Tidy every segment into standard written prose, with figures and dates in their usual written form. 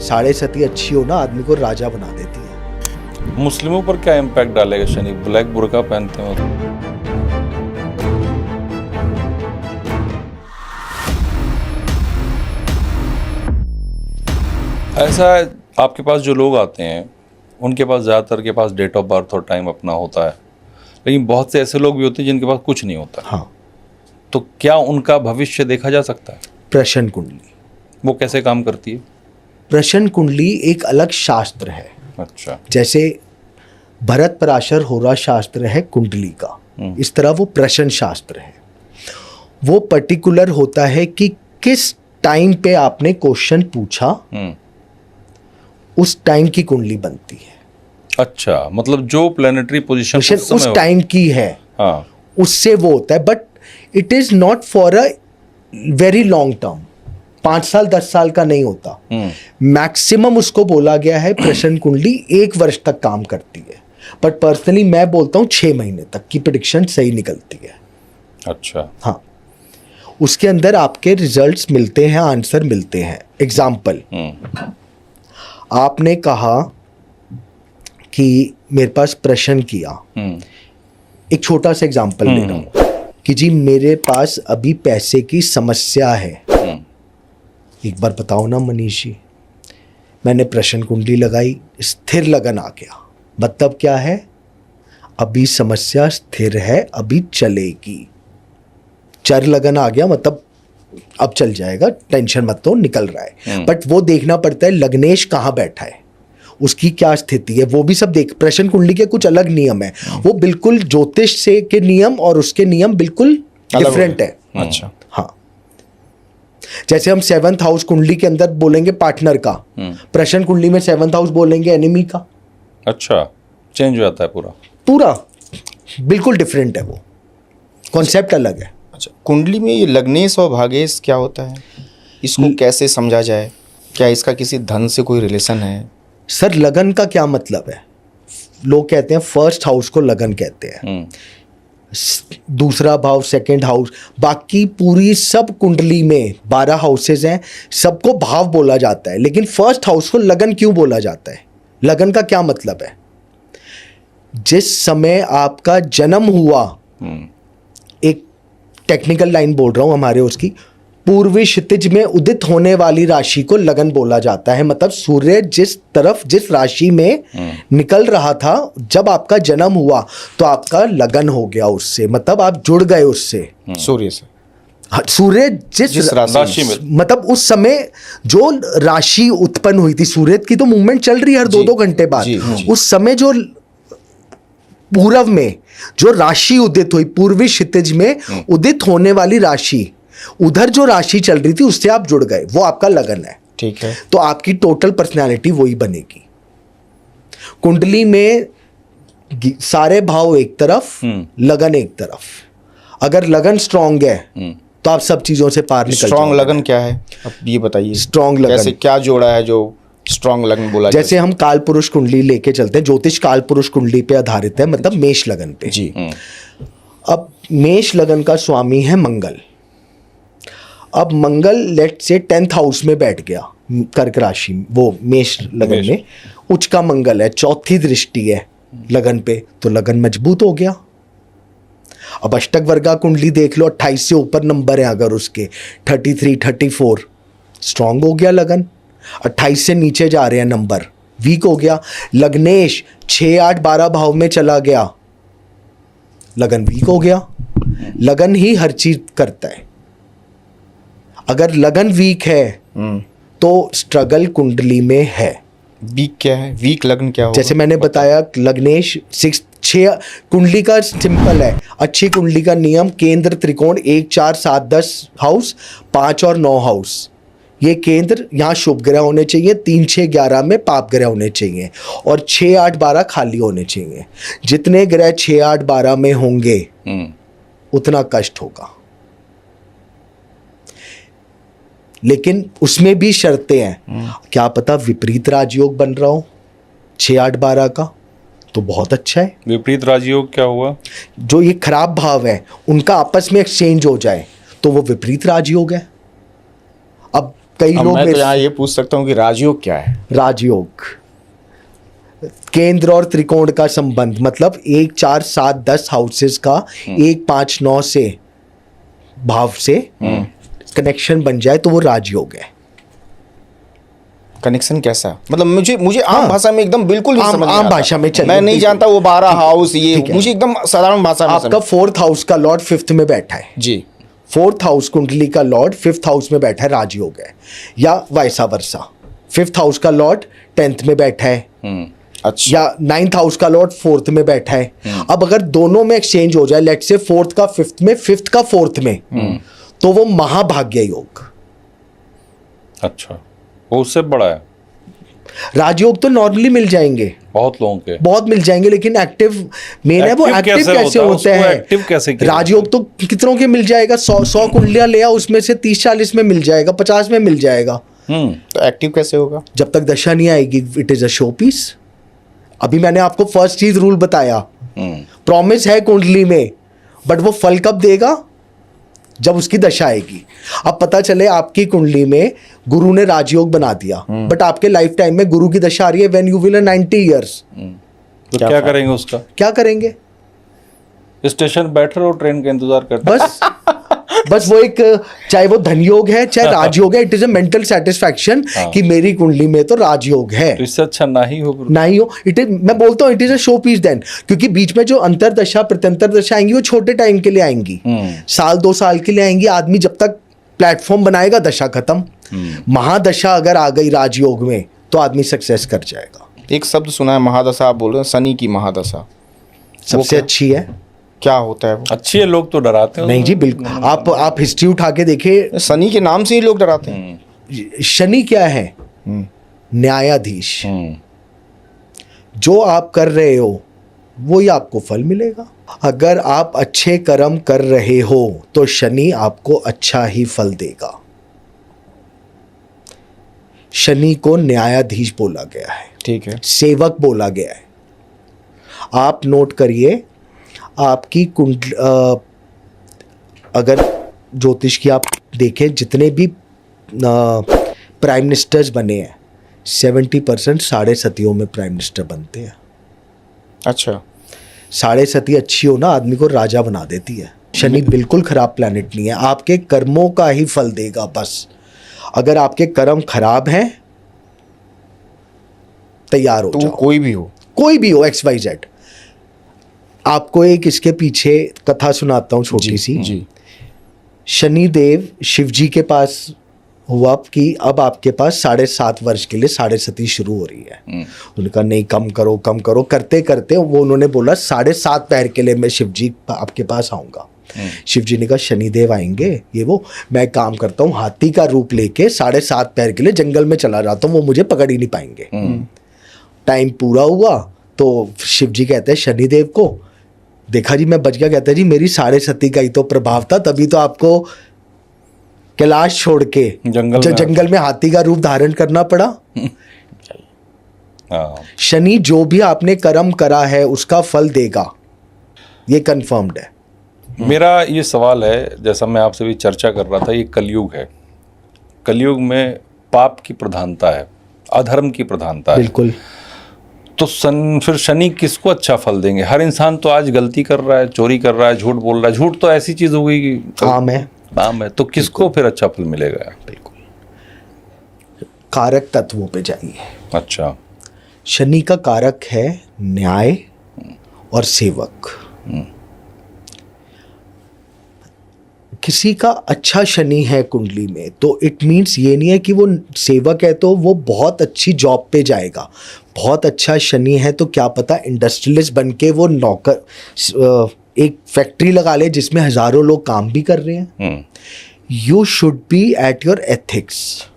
साढ़े सती अच्छी हो ना, आदमी को राजा बना देती है। मुस्लिमों पर क्या इम्पैक्ट डालेगा शनि? ब्लैक बुर्का पहनते हो तो। ऐसा है, आपके पास जो लोग आते हैं उनके पास ज़्यादातर के पास डेट ऑफ बर्थ और टाइम अपना होता है, लेकिन बहुत से ऐसे लोग भी होते हैं जिनके पास कुछ नहीं होता। हाँ, तो क्या उनका भविष्य देखा जा सकता है? प्रश्न कुंडली, वो कैसे काम करती है? प्रश्न कुंडली एक अलग शास्त्र है। अच्छा। जैसे भरत पराशर होरा शास्त्र है कुंडली का, इस तरह वो प्रश्न शास्त्र है। वो पर्टिकुलर होता है कि किस टाइम पे आपने क्वेश्चन पूछा, उस टाइम की कुंडली बनती है। अच्छा, मतलब जो प्लैनेटरी पोजीशन उस टाइम की है, हाँ, उससे वो होता है। But it is not for a very long term, 5 साल 10 साल का नहीं होता। मैक्सिमम उसको बोला गया है प्रश्न कुंडली 1 वर्ष तक काम करती है, बट पर्सनली मैं बोलता हूँ 6 महीने तक की प्रेडिक्शन सही निकलती है। अच्छा। हाँ, उसके अंदर आपके रिजल्ट्स मिलते हैं, आंसर मिलते हैं। एग्जाम्पल, आपने कहा कि मेरे पास प्रश्न किया, एक छोटा सा एग्जाम्पल ले रहा हूं कि जी मेरे पास अभी पैसे की समस्या है, एक बार बताओ ना मनीष जी। मैंने प्रश्न कुंडली लगाई, स्थिर लगन आ गया। मतलब क्या है? अभी समस्या स्थिर है, अभी चलेगी। चर लगन आ गया, मतलब अब चल जाएगा, टेंशन मत लो, निकल रहा है। बट वो देखना पड़ता है लग्नेश कहाँ बैठा है, उसकी क्या स्थिति है, वो भी सब देख। प्रश्न कुंडली के कुछ अलग नियम है, वो बिल्कुल ज्योतिष से के नियम और उसके नियम बिल्कुल डिफरेंट है। अच्छा। हाँ, जैसे हम 7th हाउस कुंडली के अंदर बोलेंगे पार्टनर का, प्रश्न कुंडली में 7th हाउस बोलेंगे एनिमी का। अच्छा, चेंज हो जाता है पूरा बिल्कुल डिफरेंट है, वो कॉन्सेप्ट अलग है। अच्छा, कुंडली में ये लग्नेश और भागेश क्या होता है? इसको कैसे समझा जाए? क्या इसका किसी धन से कोई रिलेशन है? सर, लगन का क्या मतलब है? लोग कहते हैं फर्स्ट हाउस को लगन कहते हैं, दूसरा भाव सेकंड हाउस, बाकी पूरी सब कुंडली में 12 हाउसेज हैं, सबको भाव बोला जाता है, लेकिन फर्स्ट हाउस को लगन क्यों बोला जाता है? लगन का क्या मतलब है? जिस समय आपका जन्म हुआ, एक टेक्निकल लाइन बोल रहा हूं हमारे उसकी, पूर्वी क्षितिज में उदित होने वाली राशि को लगन बोला जाता है। मतलब सूर्य जिस तरफ जिस राशि में निकल रहा था जब आपका जन्म हुआ, तो आपका लगन हो गया उससे, मतलब आप जुड़ गए उससे, सूर्य से। सूर्य जिस राशि में, मतलब उस समय जो राशि उत्पन्न हुई थी, सूर्य की तो मूवमेंट चल रही है हर 2-2 घंटे बाद, उस समय जो पूर्व में जो राशि उदित हुई, पूर्वी क्षितिज में उदित होने वाली राशि, उधर जो राशि चल रही थी उससे आप जुड़ गए, वो आपका लगन है। ठीक है। तो आपकी टोटल पर्सनैलिटी वही बनेगी। कुंडली में सारे भाव एक तरफ, लगन एक तरफ। अगर लगन स्ट्रांग है तो आप सब चीजों से पार निकल स्ट्रांग लगन क्या है, अब ये बताइए। स्ट्रांग लगन कैसे, क्या जोड़ा है जो स्ट्रांग लगन बोला? जैसे हम काल पुरुष कुंडली लेके चलते हैं, ज्योतिष काल पुरुष कुंडली पे आधारित है, मतलब मेष लगन पे जी। अब मेष लगन का स्वामी है मंगल। अब मंगल लेट से 10th हाउस में बैठ गया, कर्क राशि, वो मेष लगन में उच्च का मंगल है, 4थी दृष्टि है लगन पे, तो लगन मजबूत हो गया। अब अष्टक वर्गा कुंडली देख लो, 28 से ऊपर नंबर है अगर उसके, 33 34, स्ट्रांग हो गया लगन। 28 से नीचे जा रहे हैं नंबर, वीक हो गया। लग्नेश 6 8 12 भाव में चला गया, लगन वीक हो गया। लगन ही हर चीज करता है। अगर लगन वीक है तो स्ट्रगल कुंडली में है। वीक क्या है? वीक लगन क्या होगा? जैसे मैंने बताया, लग्नेश 6 कुंडली का सिंपल है। अच्छी कुंडली का नियम, केंद्र त्रिकोण 1 4 7 10 हाउस, 5 और 9 हाउस, ये केंद्र यहाँ शुभ ग्रह होने चाहिए, 3 6 11 में पाप ग्रह होने चाहिए, और 6 8 12 खाली होने चाहिए। जितने ग्रह 6 8 12 में होंगे उतना कष्ट होगा, लेकिन उसमें भी शर्तें हैं। क्या पता विपरीत राजयोग बन रहा हो 6 8 12 का, तो बहुत अच्छा है। विपरीत राजयोग क्या हुआ? जो ये खराब भाव है उनका आपस में एक्सचेंज हो जाए तो वो विपरीत राजयोग है। अब कई अब लोग मैं तो मेरे- यहाँ ये पूछ सकता हूँ कि राजयोग क्या है? राजयोग केंद्र और त्रिकोण का संबंध, मतलब 1 4 7 10 हाउसेस का 1 5 9 से भाव से कनेक्शन बन जाए तो वो राजयोग है। कनेक्शन कैसा? मतलब मुझे आम हाँ। भाषा में एकदम बिल्कुल नहीं आम- समझ में आम आता। भाषा में चलिए, मैं नहीं बिल्कुल। जानता वो 12 हाउस ये, ठीक है। मुझे एकदम साधारण भाषा में आपका 4th हाउस का लॉर्ड 5th में बैठा है, जी 4th हाउस कुंडली का लॉर्ड 5th हाउस में बैठा है, राजयोग है। या वैसा वर्षा, 5th हाउस का लॉर्ड 10th में बैठा है, अच्छा या 9th हाउस का लॉर्ड 4th में बैठा है। अब अगर दोनों में एक्सचेंज हो जाए, लेट से 4th का 5th में, 5th का 4th में, तो वो महाभाग्य योग। अच्छा, वो उससे बड़ा है। राजयोग तो नॉर्मली मिल जाएंगे, बहुत लोगों के। बहुत मिल जाएंगे, लेकिन एक्टिव मेन है वो। Active एक्टिव कैसे कैसे होता है? होते उसको हैं? active कैसे किया राजयोग तो कितनों के मिल जाएगा, 100 कुंडलियां ले आओ, उसमें से 30 40 में मिल जाएगा, 50 में मिल जाएगा। तो एक्टिव कैसे होगा? जब तक दशा नहीं आएगी, it is a show piece. अभी मैंने आपको फर्स्ट चीज रूल बताया, प्रॉमिस है कुंडली में, बट वो फल कब देगा? जब उसकी दशा आएगी। अब पता चले आपकी कुंडली में गुरु ने राजयोग बना दिया, बट आपके लाइफ टाइम में गुरु की दशा आ रही है व्हेन यू विल 90 इयर्स, तो क्या करेंगे उसका? क्या करेंगे? स्टेशन बैठे रहो, ट्रेन का इंतजार करते। बस वो एक, चाहे वो धन योग है चाहे राजयोग है, it is a mental satisfaction कि मेरी कुंडली में तो राजयोग है। तो इससे अच्छा ना ही हो गुरु। ना ही हो, इट इज, मैं बोलता हूँ it is a show piece then, क्योंकि बीच में जो अंतरदशा प्रत्यंतर दशा आएंगी वो छोटे टाइम के लिए आएंगी, साल 2 साल के लिए आएंगी। आदमी जब तक प्लेटफॉर्म बनाएगा दशा खत्म। महादशा अगर आ गई राजयोग में तो आदमी सक्सेस कर जाएगा। एक शब्द सुना है महादशा, आप बोल रहे हैं शनि की महादशा, सबसे अच्छी है। क्या होता है वो? अच्छे लोग तो डराते हैं। नहीं जी, बिल्कुल। आप हिस्ट्री उठा के देखिए, शनि के नाम से ही लोग डराते हैं। शनि क्या है? न्यायाधीश। जो आप कर रहे हो वो ही आपको फल मिलेगा। अगर आप अच्छे कर्म कर रहे हो तो शनि आपको अच्छा ही फल देगा। शनि को न्यायाधीश बोला गया है, ठीक है। सेवक बोला गया है। आप नोट करिए, आपकी कुंडली, अगर ज्योतिष की आप देखें, जितने भी प्राइम मिनिस्टर्स बने हैं 70% साढ़े सतियों में प्राइम मिनिस्टर बनते हैं। अच्छा, साढ़े सती अच्छी हो ना, आदमी को राजा बना देती है। शनि बिल्कुल खराब प्लैनेट नहीं है, आपके कर्मों का ही फल देगा बस। अगर आपके कर्म खराब हैं, तैयार हो तो जाओ। कोई भी हो, कोई भी हो, XYZ। आपको एक इसके पीछे कथा सुनाता हूँ छोटी सी। जी शनिदेव शिव जी के पास हुआ कि अब आपके पास 7.5 वर्ष के लिए साढ़े सती शुरू हो रही है। उन्होंने कहा नहीं, कम करो कम करो, करते करते वो उन्होंने बोला 7.5 पैर के लिए मैं शिव जी आपके पास आऊँगा। शिव जी ने कहा शनिदेव आएंगे, ये वो, मैं काम करता हूँ हाथी का रूप लेके 7.5 पैर के लिए जंगल में चला जाता हूँ, वो मुझे पकड़ ही नहीं पाएंगे। टाइम पूरा हुआ तो शिव जी कहते हैं शनिदेव को, देखा जी मैं बच गया। कहता है जी मेरी साढ़े सती का ही तो प्रभाव था, तभी तो आपको कैलाश छोड़ के जंगल में हाथी का रूप धारण करना पड़ा। शनि जो भी आपने कर्म करा है उसका फल देगा, ये कंफर्म्ड है। मेरा ये सवाल है, जैसा मैं आपसे भी चर्चा कर रहा था, ये कलयुग है। कलयुग में पाप की प्रधानता है, अधर्म की प्रधानता है। बिल्कुल। तो फिर शनि किसको अच्छा फल देंगे? हर इंसान तो आज गलती कर रहा है, चोरी कर रहा है, झूठ बोल रहा है। झूठ तो ऐसी चीज हो गई कि आम है, आम है। तो किसको फिर अच्छा फल मिलेगा? बिल्कुल। कारक तत्वों पे जाइए। अच्छा, शनि का कारक है न्याय और सेवक। किसी का अच्छा शनि है कुंडली में तो इट मीन्स ये नहीं है कि वो सेवक है तो वो बहुत अच्छी जॉब पे जाएगा। बहुत अच्छा शनि है तो क्या पता इंडस्ट्रियलिस्ट बन के वो नौकर एक फैक्ट्री लगा ले जिसमें हजारों लोग काम भी कर रहे हैं। You should be at your ethics.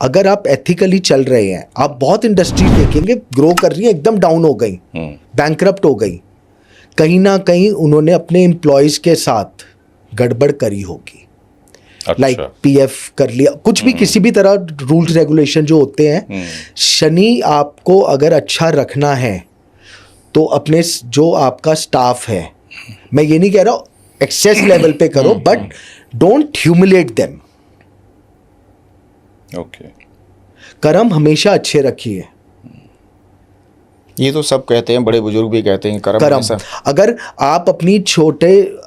अगर आप एथिकली चल रहे हैं, आप बहुत इंडस्ट्री देखेंगे ग्रो कर रही है, एकदम डाउन हो गई, बैंकरप्ट हो गई, कहीं ना कहीं उन्होंने अपने एम्प्लॉयज के साथ गड़बड़ करी होगी। लाइक PF कर लिया, कुछ भी, किसी भी तरह रूल्स रेगुलेशन जो होते हैं। शनि आपको अगर अच्छा रखना है तो अपने जो आपका स्टाफ है, मैं ये नहीं कह रहा एक्सेस लेवल पे करो, but don't humiliate them. Okay. कर्म हमेशा अच्छे रखिए। ये तो सब कहते हैं, बड़े बुजुर्ग भी कहते हैं कर्म कर्म हमेशा। अगर आप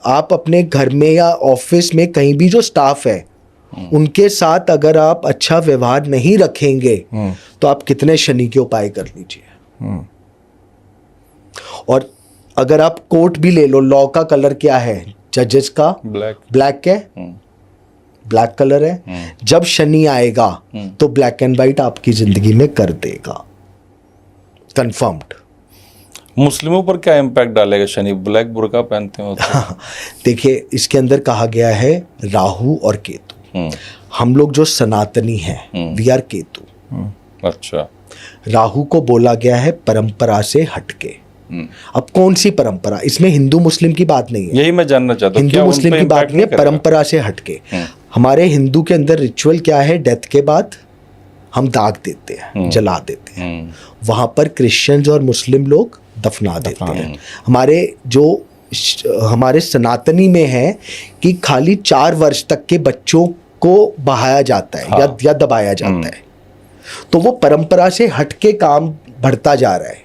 आप अपने घर में या ऑफिस में कहीं भी जो स्टाफ है उनके साथ अगर आप अच्छा व्यवहार नहीं रखेंगे तो आप कितने शनि के उपाय कर लीजिए। और अगर आप कोर्ट भी ले लो, लॉ का कलर क्या है, जजेस का ब्लैक है, ब्लैक कलर है। जब शनि आएगा तो ब्लैक एंड व्हाइट आपकी जिंदगी में कर देगा, कंफर्म्ड। मुस्लिमों पर क्या इम्पैक्ट डालेगा शनि? ब्लैक बुर्का पहनते हो तो? देखिए, इसके अंदर कहा गया है राहु और केतु। हम लोग जो सनातनी हैं वी आर केतु। अच्छा। राहु को बोला गया है परंपरा से हटके। अब कौन सी परंपरा? इसमें हिंदू मुस्लिम की बात नहीं है, यही मैं जानना चाहता हूं। हिंदू मुस्लिम की बात नहीं है, परंपरा से हटके। हमारे हिंदू के अंदर रिचुअल क्या है? डेथ के बाद हम दाग देते हैं, जला देते हैं। वहां पर क्रिश्चियंस और मुस्लिम लोग दफना देते हैं। हमारे सनातनी में है कि खाली 4 वर्ष तक के बच्चों को बहाया जाता है या दबाया जाता है। तो वो परंपरा से हटके काम बढ़ता जा रहा है।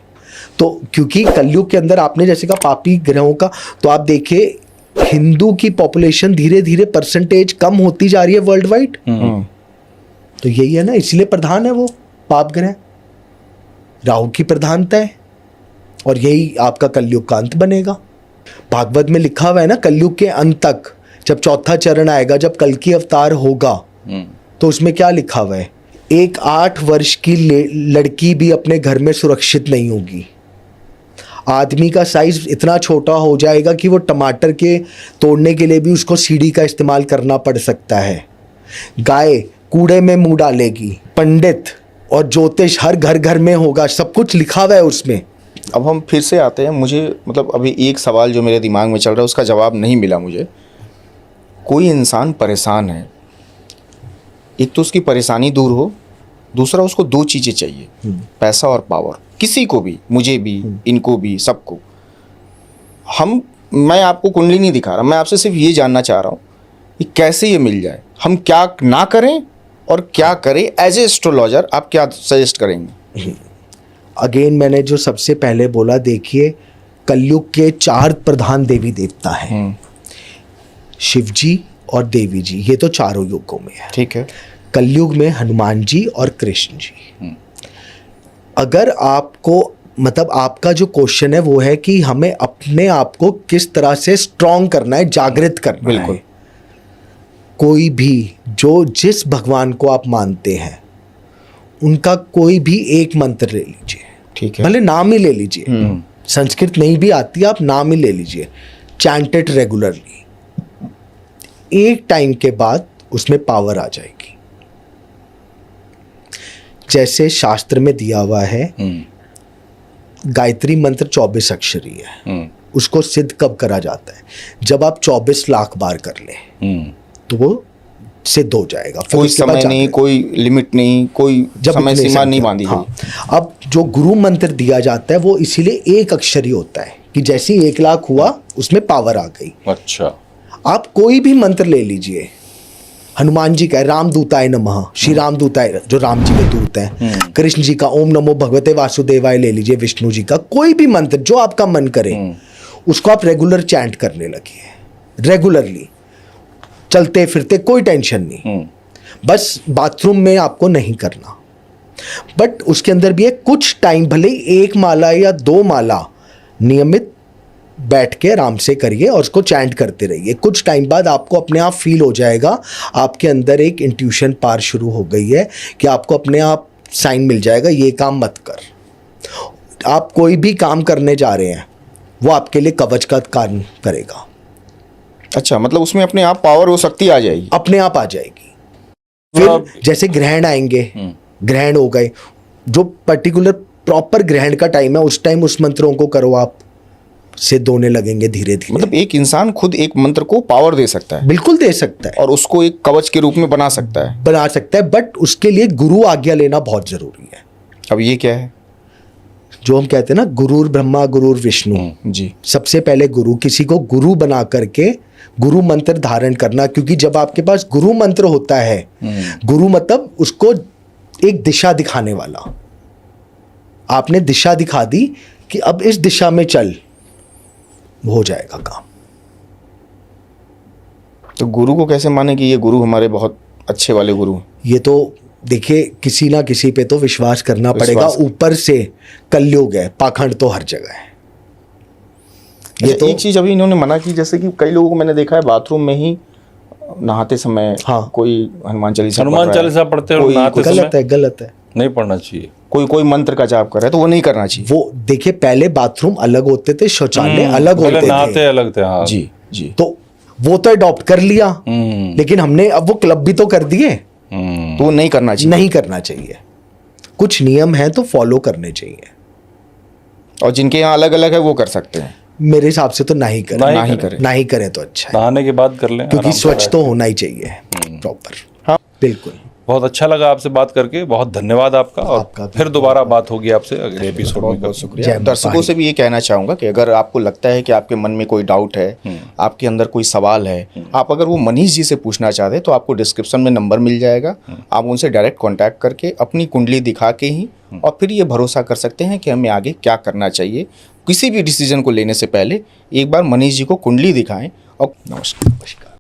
तो क्योंकि कलयुग के अंदर आपने जैसे कहा पापी ग्रहों का, तो आप देखिए हिंदू की पॉपुलेशन धीरे धीरे परसेंटेज कम होती जा रही है वर्ल्ड वाइड। तो यही है ना, इसलिए प्रधान है वो पाप ग्रह, राहु की प्रधानता है। और यही आपका कलयुग का अंत बनेगा। भागवत में लिखा हुआ है ना, कलयुग के अंत तक जब चौथा चरण आएगा, जब कल की अवतार होगा, तो उसमें क्या लिखा हुआ है? एक 8 वर्ष की लड़की भी अपने घर में सुरक्षित नहीं होगी। आदमी का साइज इतना छोटा हो जाएगा कि वो टमाटर के तोड़ने के लिए भी उसको सीढ़ी का इस्तेमाल करना पड़ सकता है। गाय कूड़े में मुंह डालेगी। पंडित और ज्योतिष हर घर घर में होगा। सब कुछ लिखा हुआ है उसमें। अब हम फिर से आते हैं, मुझे मतलब अभी एक सवाल जो मेरे दिमाग में चल रहा है उसका जवाब नहीं मिला मुझे। कोई इंसान परेशान है, एक तो उसकी परेशानी दूर हो, दूसरा उसको 2 चीज़ें चाहिए, पैसा और पावर। किसी को भी, मुझे भी, इनको भी, सबको। मैं आपको कुंडली नहीं दिखा रहा, मैं आपसे सिर्फ ये जानना चाह रहा हूँ कि कैसे ये मिल जाए, हम क्या ना करें और क्या करें। एज ए एस्ट्रोलॉजर आप क्या सजेस्ट करेंगे? अगेन मैंने जो सबसे पहले बोला, देखिए कलयुग के 4 प्रधान देवी देवता हैं, शिव जी और देवी जी, ये तो चारों युगों में है। ठीक है। कलयुग में हनुमान जी और कृष्ण जी। अगर आपको मतलब आपका जो क्वेश्चन है वो है कि हमें अपने आप को किस तरह से स्ट्रॉन्ग करना है, जागृत करना है। बिल्कुल। कोई भी जो जिस भगवान को आप मानते हैं उनका कोई भी एक मंत्र ले लीजिए। ठीक है। भले नाम ही ले लीजिए, संस्कृत नहीं भी आती, आप नाम ही ले लीजिए, चैंट इट रेगुलरली। एक टाइम के बाद उसमें पावर आ जाएगी। जैसे शास्त्र में दिया हुआ है, गायत्री मंत्र 24 अक्षरी है। उसको सिद्ध कब करा जाता है? जब आप 24 लाख बार कर लें तो वो सिद्ध हो जाएगा। कोई समय नहीं, कोई लिमिट नहीं, कोई समय सीमा नहीं बांधी गई। हाँ। अब जो गुरु मंत्र दिया जाता है वो इसीलिए 1 अक्षरी होता है कि जैसे 1 लाख हुआ उसमें पावर आ गई। अच्छा। आप कोई भी मंत्र ले लीजिए, हनुमान जी का है रामदूताय नमः, श्री रामदूताय जो राम जी के दूत हैं। कृष्ण जी का ओम नमो भगवते वासुदेवाय ले लीजिए, विष्णु जी का कोई भी मंत्र जो आपका मन करे उसको आप रेगुलर चैंट करने लगिए, रेगुलरली चलते फिरते, कोई टेंशन नहीं। बस बाथरूम में आपको नहीं करना, बट उसके अंदर भी है कुछ टाइम, भले ही 1 माला या 2 माला नियमित बैठ के आराम से करिए और उसको चैंट करते रहिए। कुछ टाइम बाद आपको अपने आप फील हो जाएगा, आपके अंदर एक इंट्यूशन पार शुरू हो गई है कि आपको अपने आप साइन मिल जाएगा, ये काम मत कर। आप कोई भी काम करने जा रहे हैं वो आपके लिए कवच का काम करेगा। अच्छा, मतलब उसमें अपने आप पावर हो सकती आ जाएगी, अपने आप आ जाएगी। फिर जैसे ग्रहण आएंगे, ग्रहण हो गए, जो पर्टिकुलर प्रॉपर ग्रहण का टाइम है उस टाइम उस मंत्रों को करो, आप सिद्ध होने लगेंगे धीरे धीरे। मतलब एक इंसान खुद एक मंत्र को पावर दे सकता है, बिल्कुल दे सकता है, और उसको एक कवच के रूप में बना सकता है, बट उसके लिए गुरु आज्ञा लेना बहुत जरूरी है। अब ये क्या है? जो हम कहते हैं ना, गुरुर ब्रह्मा गुरुर विष्णु, जी सबसे पहले गुरु, किसी को गुरु बना करके गुरु मंत्र धारण करना। क्योंकि जब आपके पास गुरु मंत्र होता है, गुरु मतलब उसको एक दिशा दिखाने वाला, आपने दिशा दिखा दी कि अब इस दिशा में चल, हो जाएगा काम। तो गुरु को कैसे माने कि ये गुरु हमारे बहुत अच्छे वाले गुरु हैं? ये तो देखिए, किसी ना किसी पे तो विश्वास करना पड़ेगा। विश्वास। ऊपर से कलयुग है, पाखंड तो हर जगह है। ये तो एक चीज अभी इन्होंने मना की, जैसे कि कई लोगों को मैंने देखा है बाथरूम में ही नहाते समय हाँ। कोई हनुमान चालीसा पढ़ हनुमान रहा है, चालीसा पढ़ते हैं और कोई- नहाते कोई- समय गलत है, गलत है। नहीं पढ़ना चाहिए। कोई मंत्र का जाप कर रहा है तो वो नहीं करना चाहिए। वो देखिए, पहले बाथरूम अलग होते थे, शौचालय अलग पहले होते नहाते थे, अलग थे, हाँ। जी जी। तो वो तो अडॉप्ट कर लिया, लेकिन हमने अब वो क्लब भी तो कर दिए। तो वो नहीं करना चाहिए। नहीं करना चाहिए, कुछ नियम है तो फॉलो करने चाहिए। और जिनके यहाँ अलग अलग है वो कर सकते हैं। मेरे हिसाब से तो नहीं करें, नहीं ना ही करें। करें। ना ही करें तो अच्छा है, नहाने के बाद कर लें, क्योंकि आराम से स्वच्छ बैठ तो होना ही चाहिए प्रॉपर। हाँ। बिल्कुल। बहुत अच्छा लगा आपसे बात करके, बहुत धन्यवाद आपका। और आपका भी फिर दोबारा बात होगी आपसे अगले एपिसोड में। बहुत जय शुक्रिया। माता दर्शकों दी। से भी ये कहना चाहूँगा कि अगर आपको लगता है कि आपके मन में कोई डाउट है, आपके अंदर कोई सवाल है, आप अगर वो मनीष जी से पूछना चाहते हैं तो आपको डिस्क्रिप्शन में नंबर मिल जाएगा। आप उनसे डायरेक्ट कॉन्टैक्ट करके अपनी कुंडली दिखा के ही और फिर ये भरोसा कर सकते हैं कि हमें आगे क्या करना चाहिए। किसी भी डिसीजन को लेने से पहले एक बार मनीष जी को कुंडली दिखाएं। और नमस्कार।